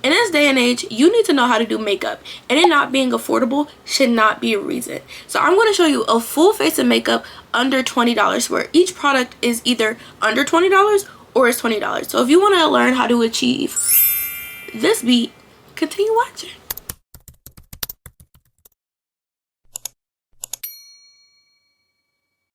In this day and age, you need to know how to do makeup, and it not being affordable should not be a reason. So I'm going to show you a full face of makeup under $20, where each product is either under $20 or is $20. So if you want to learn how to achieve this beat, continue watching.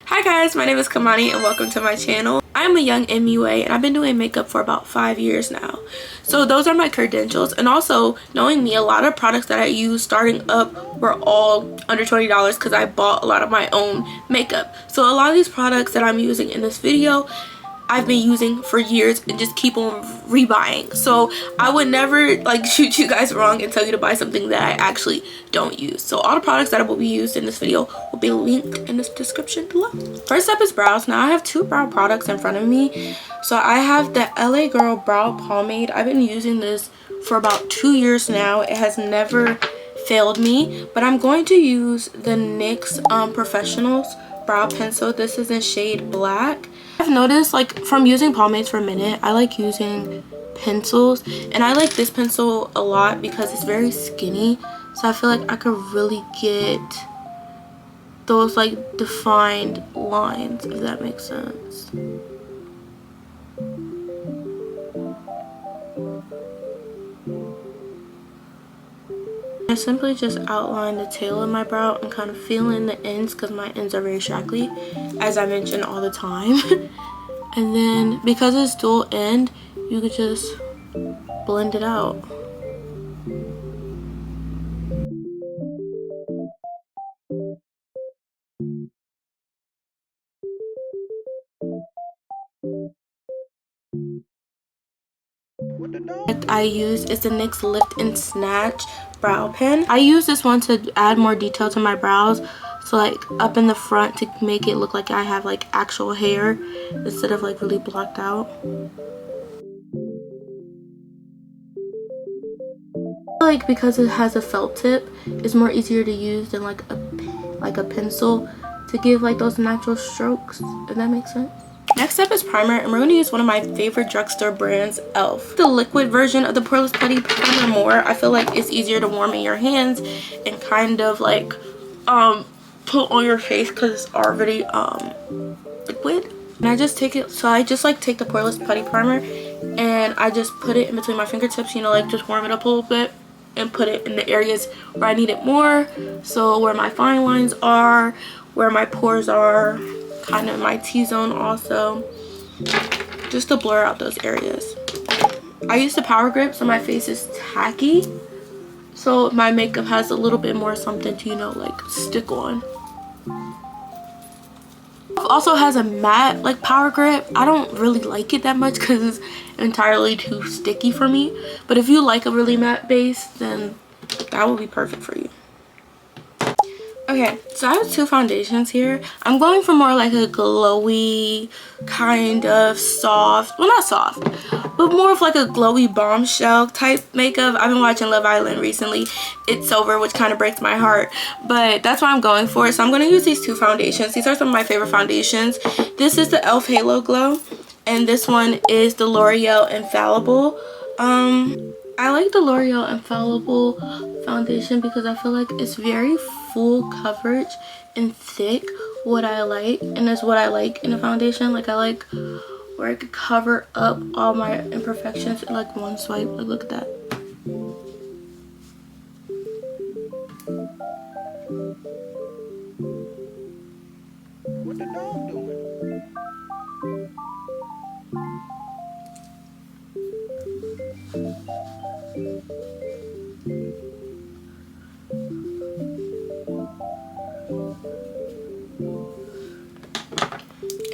Hi guys, my name is Kamani and welcome to my channel. I'm a young MUA and I've been doing makeup for about 5 years now. So those are my credentials, and also knowing me, a lot of products that I use starting up were all under $20 because I bought a lot of my own makeup. So a lot of these products that I'm using in this video I've been using for years and just keep on rebuying. So I would never like shoot you guys wrong and tell you to buy something that I actually don't use. So all the products that will be used in this video will be linked in the description below. First up is brows. Now I have two brow products in front of me. So I have the LA Girl Brow Pomade. I've been using this for about 2 years now. It has never failed me, but I'm going to use the NYX Professionals Brow Pencil. This is in shade Black. I've noticed, like, from using pomades for a minute, I like using pencils, and I like this pencil a lot because it's very skinny, so I feel like I could really get those like defined lines, if that makes sense. I simply just outline the tail of my brow and kind of fill in the ends because my ends are very shackly, as I mention all the time. And then because it's dual end, you could just blend it out. I use is the NYX Lift and Snatch brow pen. I use this one to add more detail to my brows, so like up in the front to make it look like I have like actual hair instead of like really blocked out. Like because it has a felt tip, it's more easier to use than like a pencil to give like those natural strokes, if that makes sense. Next up is primer, and we're going to use one of my favorite drugstore brands, e.l.f. The liquid version of the Poreless Putty Primer more. I feel like it's easier to warm in your hands and kind of like put on your face because it's already liquid. And I just take it, so I just like take the Poreless Putty Primer and I just put it in between my fingertips, you know, like just warm it up a little bit and put it in the areas where I need it more. So where my fine lines are, where my pores are, kind of my T-zone also, just to blur out those areas. I use the Power Grip so my face is tacky, so my makeup has a little bit more something to, you know, like stick on. It also has a matte like Power Grip. I don't really like it that much because it's entirely too sticky for me, but if you like a really matte base, then that will be perfect for you. Okay, so I have two foundations here. I'm going for more like a glowy, kind of soft, well not soft, but more of like a glowy bombshell type makeup. I've been watching Love Island recently. It's over, which kind of breaks my heart, but that's what I'm going for. So I'm going to use these two foundations. These are some of my favorite foundations. This is the e.l.f. Halo Glow, and this one is the L'Oreal Infallible. I like the L'Oreal Infallible foundation because I feel like it's very full coverage and thick, what I like, and that's what I like in a foundation. Like I like where I could cover up all my imperfections in like one swipe. Like look at that. What the dog doing?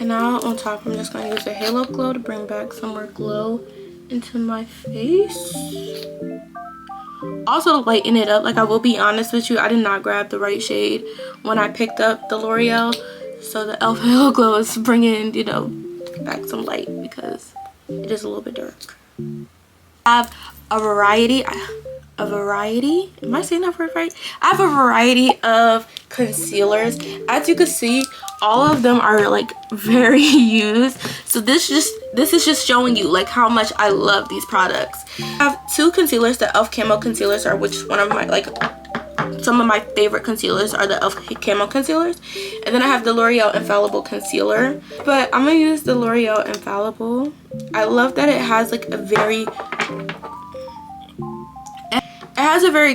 And now on top, I'm just going to use the Halo Glow to bring back some more glow into my face. Also to lighten it up, like I will be honest with you, I did not grab the right shade when I picked up the L'Oreal. So the e.l.f. Halo Glow is bringing, you know, back some light because it is a little bit dark. I have a variety, am I saying that word right? I have a variety of concealers. As you can see, all of them are like very used, so this just this is just showing you like how much I love these products. I have two concealers. The e.l.f. Camo concealers are which one of my like some of my favorite concealers are the e.l.f. Camo concealers. And then I have the L'Oreal Infallible concealer. But I'm gonna use the L'Oreal Infallible. I love that it has like a very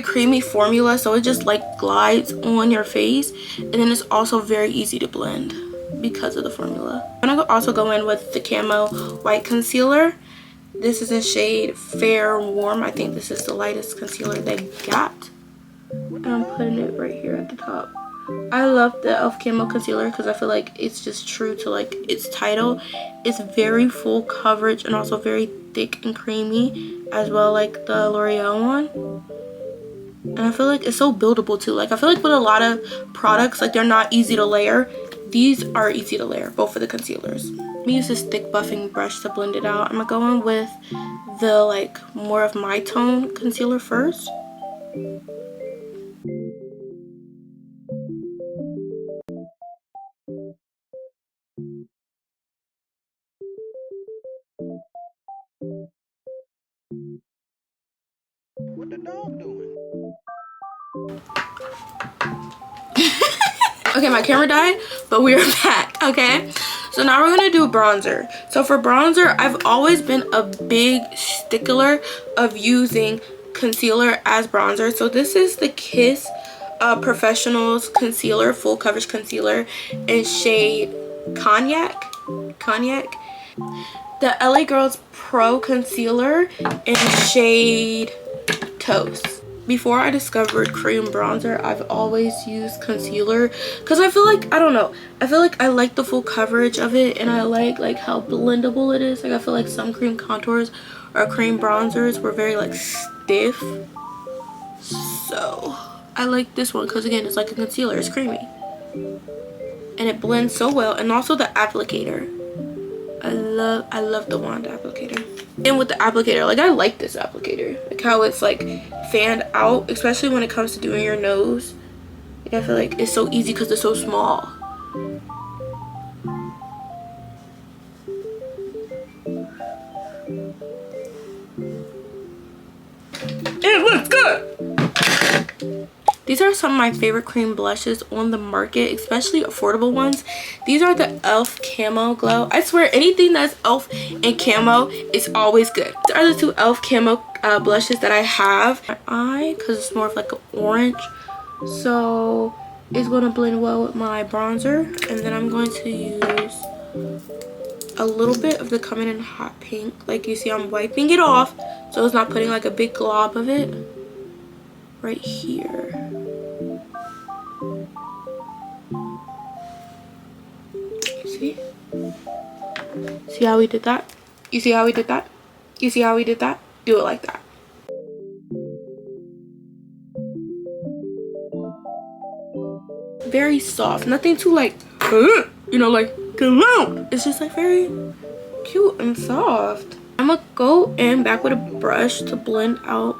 creamy formula, so it just like glides on your face, and then it's also very easy to blend because of the formula. I'm gonna also go in with the Camo White Concealer. This is in shade Fair Warm. I think this is the lightest concealer they got. And I'm putting it right here at the top. I love the e.l.f. Camo Concealer because I feel like it's just true to like its title. It's very full coverage and also very thick and creamy as well, like the L'Oreal one. And I feel like it's so buildable too. Like I feel like with a lot of products, like they're not easy to layer. These are easy to layer, both of the concealers. Let me use this thick buffing brush to blend it out. I'm gonna go in with the like more of my tone concealer first. What the dog doing? Okay, my camera died, but we're back, okay? So now we're gonna do bronzer. So for bronzer, I've always been a big stickler of using concealer as bronzer. So this is the Kiss Professionals Concealer, Full Coverage Concealer in shade Cognac. The LA Girls Pro Concealer in shade Toast. Before I discovered cream bronzer, I've always used concealer because I feel like, I don't know, I feel like I like the full coverage of it, and I like how blendable it is. Like I feel like some cream contours or cream bronzers were very like stiff, so I like this one because again it's like a concealer. It's creamy and it blends so well. And also the applicator, I love the wand applicator. And with the applicator, like I like this applicator, like how it's like fanned out, especially when it comes to doing your nose. Like I feel like it's so easy because it's so small. It looks good. These are some of my favorite cream blushes on the market, especially affordable ones. These are the e.l.f. Camo Glow. I swear anything that's e.l.f. and camo is always good. These are the two e.l.f. Camo blushes that I have. My eye, because it's more of like an orange, so it's going to blend well with my bronzer. And then I'm going to use a little bit of the Coming in Hot Pink. Like you see, I'm wiping it off so it's not putting like a big glob of it right here. See? See how we did that? You see how we did that? You see how we did that? Do it like that. Very soft. Nothing too like, you know, like, come out. It's just like very cute and soft. I'm gonna go in back with a brush to blend out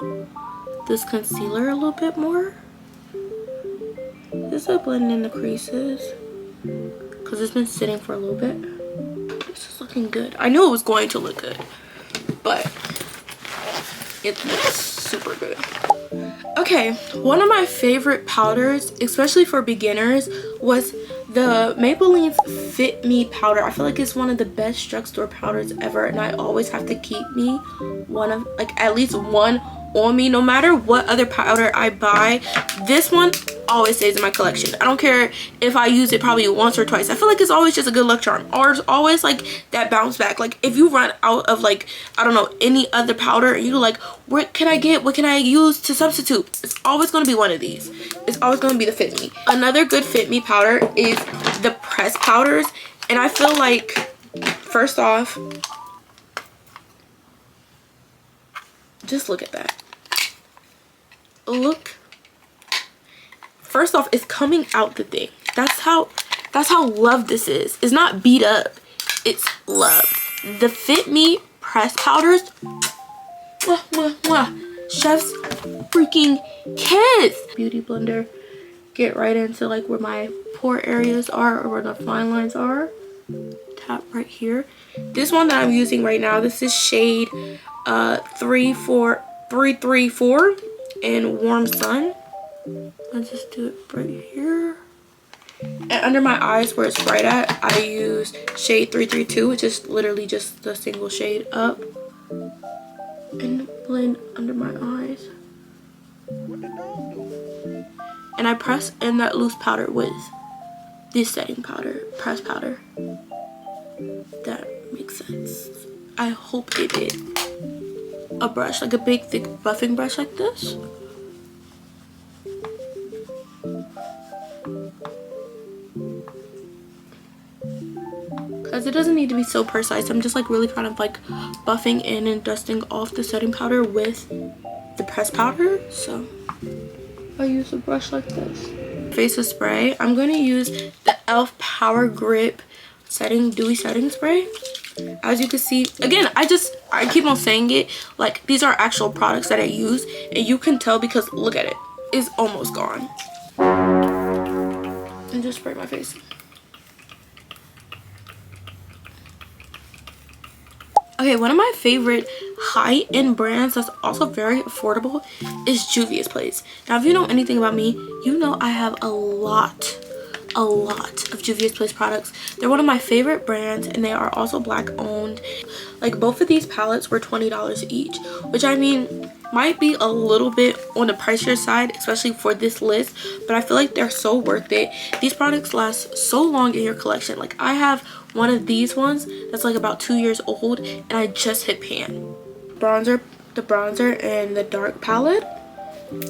this concealer a little bit more. Just to blend in the creases because it's been sitting for a little bit. This is looking good. I knew it was going to look good, but it looks super good. Okay, one of my favorite powders, especially for beginners, was the Maybelline's Fit Me powder. I feel like it's one of the best drugstore powders ever, and I always have to keep me one of, like, at least one on me no matter what other powder I buy. This one always stays in my collection. I don't care if I use it probably once or twice. I feel like it's always just a good luck charm, or it's always like that bounce back. Like if you run out of, like, I don't know, any other powder and you're like, what can I get, what can I use to substitute, it's always going to be one of these. It's always going to be the Fit Me. Another good Fit Me powder is the pressed powders, and I feel like, first off, just look at that. Look, first off, it's coming out the thing. That's how love this is. It's not beat up, it's love. The Fit Me pressed powders, mwah, mwah, mwah. Chef's freaking kiss. Beauty blender, get right into like where my pore areas are or where the fine lines are. tap right here. This one that I'm using right now, this is shade 334 in Warm Sun. I'll just do it right here. And under my eyes where it's right at, I use shade 332, which is literally just the single shade up. And blend under my eyes. What the dog doing? And I press in that loose powder with this setting powder, press powder. That makes sense. I hope it did. A brush, like a big thick buffing brush like this. Because it doesn't need to be so precise. I'm just like really kind of like buffing in and dusting off the setting powder with the pressed powder. So I use a brush like this. Facial spray. I'm going to use the e.l.f. Power Grip dewy setting spray. As you can see, again, I keep on saying it, like these are actual products that I use, and you can tell because look at it, it's almost gone. And just spray my face. Okay, one of my favorite high-end brands that's also very affordable is Juvia's Place. Now, if you know anything about me, you know I have a lot of Juvia's Place products. They're one of my favorite brands, and they are also black owned. Like, both of these palettes were $20 each, which I mean might be a little bit on the pricier side, especially for this list, but I feel like they're so worth it. These products last so long in your collection. Like, I have one of these ones that's like about 2 years old, and I just hit pan. The bronzer and the dark palette.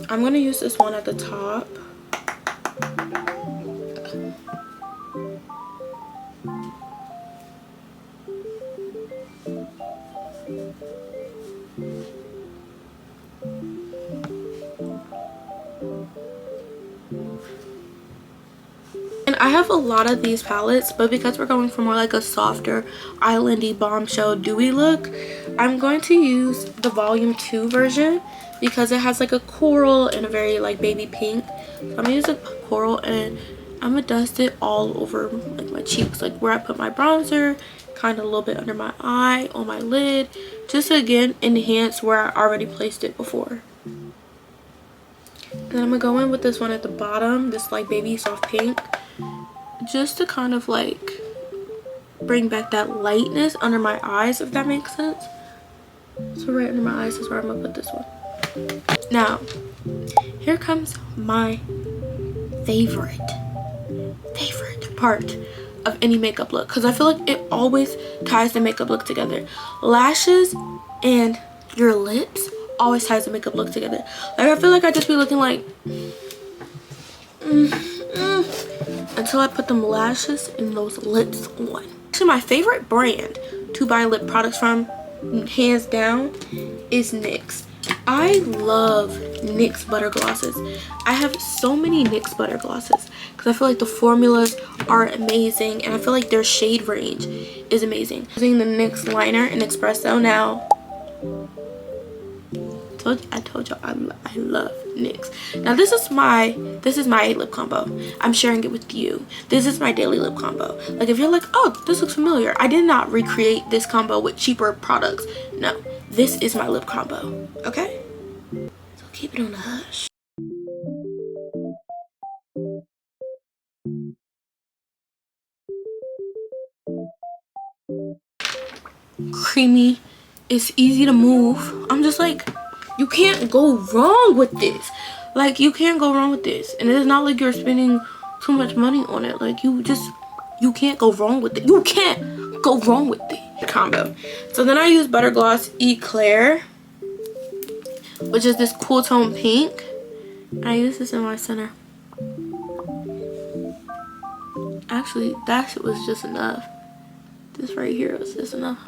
I'm gonna use this one at the top. And I have a lot of these palettes, but because we're going for more like a softer islandy bombshell dewy look, I'm going to use the volume 2 version because it has like a coral and a very like baby pink. So I'm gonna use a coral, and I'm gonna dust it all over like my cheeks, like where I put my bronzer, kind of a little bit under my eye, on my lid, just to again enhance where I already placed it before. And then I'm gonna go in with this one at the bottom, this like baby soft pink, just to kind of like bring back that lightness under my eyes, if that makes sense. So right under my eyes is where I'm gonna put this one. Now, here comes my favorite part of any makeup look, because I feel like it always ties the makeup look together. Lashes and your lips always ties the makeup look together. Like, I feel like I just be looking like until I put them lashes and those lips on. Actually, my favorite brand to buy lip products from, hands down, is NYX. I love NYX butter glosses. I have so many NYX butter glosses because I feel like the formulas are amazing, and I feel like their shade range is amazing. Using the NYX liner in Espresso now. I told y'all I love NYX. Now this is my lip combo. I'm sharing it with you. This is my daily lip combo. Like, if you're like, oh, this looks familiar, I did not recreate this combo with cheaper products. No, this is my lip combo. Okay, so keep it on the hush. Creamy, it's easy to move. I'm just like, you can't go wrong with this. Like, you can't go wrong with this. And it's not like you're spending too much money on it. Like, you can't go wrong with it. You can't go wrong with it. Combo. So then I use Butter Gloss Eclair, which is this cool tone pink. I use this in my center. Actually, that was just enough. This right here was just enough.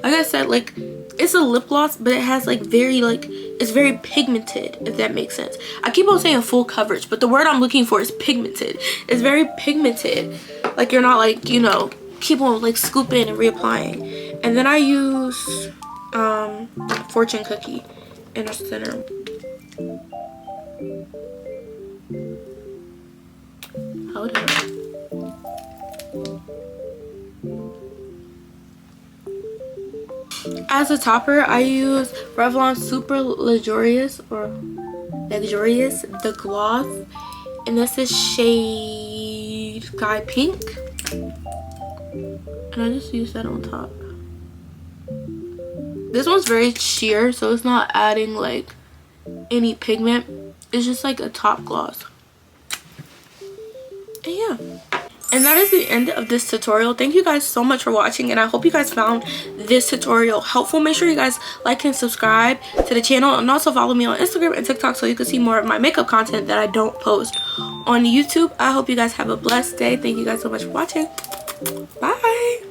Like I said, like, it's a lip gloss, but it has like it's very pigmented, if that makes sense. I keep on saying full coverage, but the word I'm looking for is pigmented. It's very pigmented. Like, you're not like, you know, keep on like scooping and reapplying. And then I use Fortune Cookie in the center. Hold up. As a topper, I use Revlon Super Luxurious the gloss, and this is shade Sky Pink, and I just use that on top. This one's very sheer, so it's not adding like any pigment. It's just like a top gloss. And yeah, and that is the end of this tutorial. Thank you guys so much for watching, and I hope you guys found this tutorial helpful. Make sure you guys like and subscribe to the channel, and also follow me on Instagram and TikTok so you can see more of my makeup content that I don't post on YouTube. I hope you guys have a blessed day. Thank you guys so much for watching. Bye.